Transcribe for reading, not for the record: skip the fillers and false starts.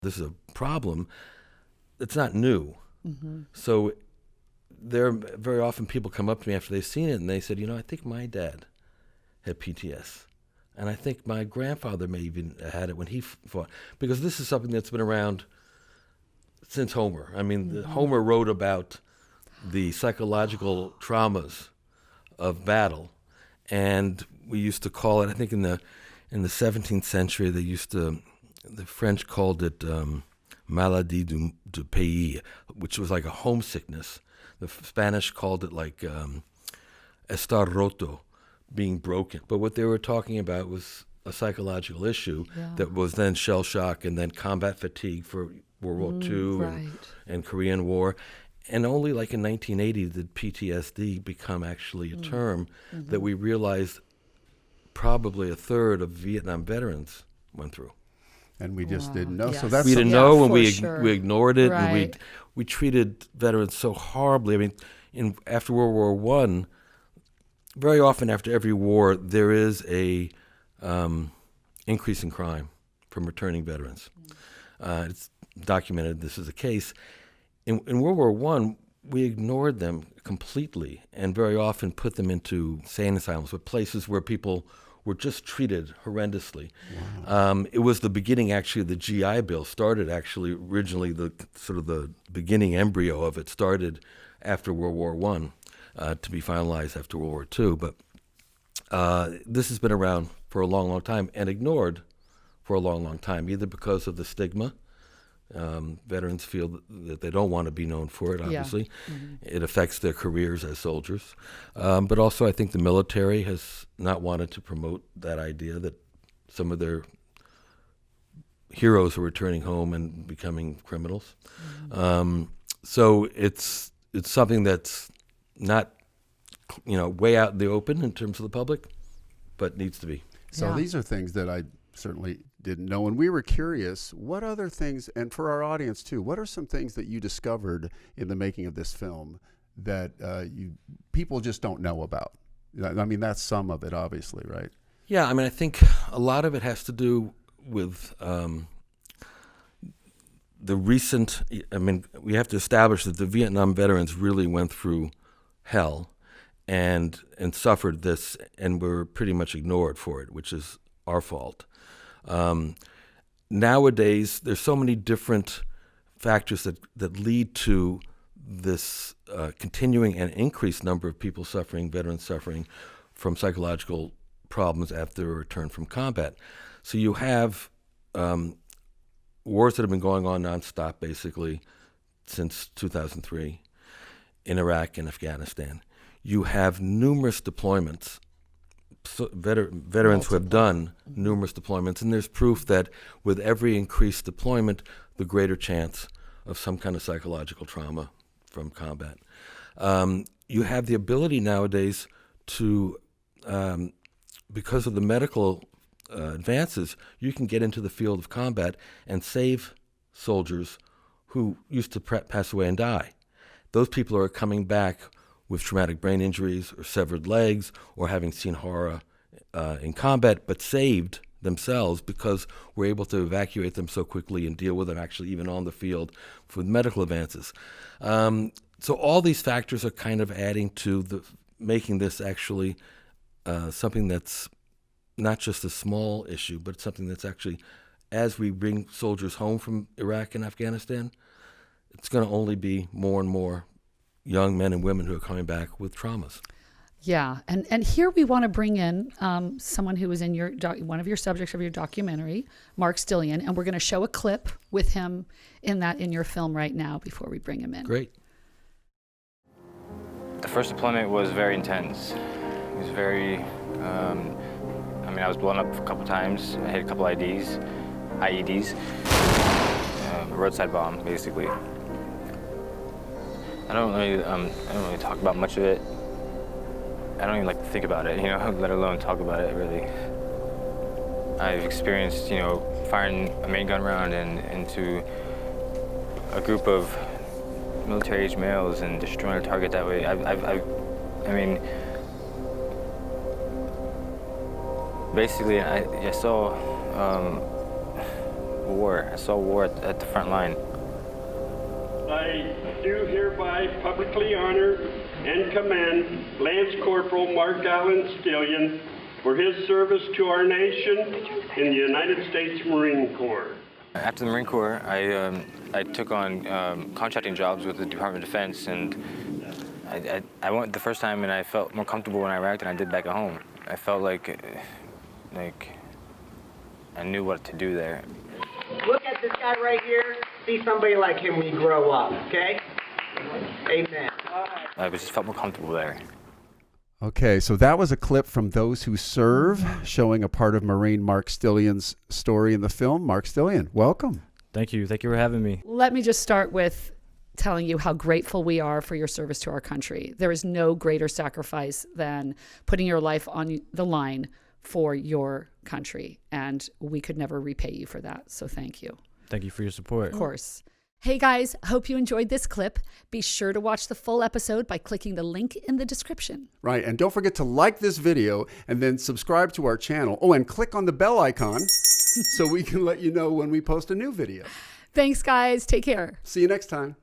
This is a problem. It's not new. So there very often people come up to me after they've seen it and they said, I think my dad had PTS. And I think my grandfather may even had it when he fought. Because this is something that's been around since Homer. I mean, Homer wrote about the psychological traumas of battle. And we used to call it, I think in the 17th century, the French called it maladie du pays, which was like a homesickness. The Spanish called it like estar roto, being broken. But what they were talking about was a psychological issue that was then shell shock and then combat fatigue for World War II and Korean War. And only like in 1980 did PTSD become actually a term that we realized probably a third of Vietnam veterans went through. And we just didn't know. Yes. So that's We didn't know, and we sure. ignored it, Right. and we treated veterans so horribly. I mean, after World War I, very often after every war, there is a increase in crime from returning veterans. It's documented this is the case. In World War I, we ignored them completely and very often put them into insane asylums, or places where people were just treated horrendously. Wow. It was the beginning, actually, of the GI Bill. Started actually originally the beginning embryo of it started after World War I, to be finalized after World War II. But this has been around for a long, long time and ignored for a long, long time, either because of the stigma. Veterans feel that they don't want to be known for it, obviously. It affects their careers as soldiers. But also I think the military has not wanted to promote that idea that some of their heroes are returning home and becoming criminals. So it's something that's not, way out in the open in terms of the public, but needs to be. So these are things that I certainly didn't know. And we were curious, what other things, and for our audience too, what are some things that you discovered in the making of this film that people just don't know about? I mean, that's some of it, obviously, right? Yeah, I mean, I think a lot of it has to do with the recent, we have to establish that the Vietnam veterans really went through hell and suffered this, and were pretty much ignored for it, which is our fault. Nowadays, there's so many different factors that lead to this continuing and increased number of people suffering, veterans suffering from psychological problems after a return from combat. So you have wars that have been going on nonstop, basically, since 2003 in Iraq and Afghanistan. You have numerous deployments. So veterans who have done numerous deployments, and there's proof that with every increased deployment, the greater chance of some kind of psychological trauma from combat. You have the ability nowadays to, because of the medical advances, you can get into the field of combat and save soldiers who used to pass away and die. Those people are coming back with traumatic brain injuries or severed legs, or having seen horror in combat, but saved themselves because we're able to evacuate them so quickly and deal with them actually even on the field with medical advances. So all these factors are kind of adding to making this actually something that's not just a small issue, but something that's actually, as we bring soldiers home from Iraq and Afghanistan, it's going to only be more and more young men and women who are coming back with traumas. Yeah, and here we want to bring in someone who was in one of your subjects of your documentary, Mark Stillion, and we're going to show a clip with him in your film right now before we bring him in. Great. The first deployment was very intense. It was very, I was blown up a couple times. I hit a couple IEDs, roadside bomb, basically. I don't really talk about much of it. I don't even like to think about it, let alone talk about it, really. I've experienced, firing a main gun round into a group of military-age males and destroying a target that way. Basically, I saw war. I saw war at the front line. I do hereby publicly honor and commend Lance Corporal Mark Allen Stillion for his service to our nation in the United States Marine Corps. After the Marine Corps, I took on contracting jobs with the Department of Defense, and I went the first time and I felt more comfortable in Iraq than I did back at home. I felt like I knew what to do there. Look at this guy right here. See somebody like him when you grow up, okay? Amen. I just felt more comfortable there. Okay, so that was a clip from Those Who Serve, showing a part of Marine Mark Stillion's story in the film. Mark Stillion, welcome. Thank you. Thank you for having me. Let me just start with telling you how grateful we are for your service to our country. There is no greater sacrifice than putting your life on the line for your country, and we could never repay you for that. So thank you. Thank you for your support. Of course. Hey guys, hope you enjoyed this clip. Be sure to watch the full episode by clicking the link in the description. Right, and don't forget to like this video and then subscribe to our channel. Oh, and click on the bell icon so we can let you know when we post a new video. Thanks guys. Take care. See you next time.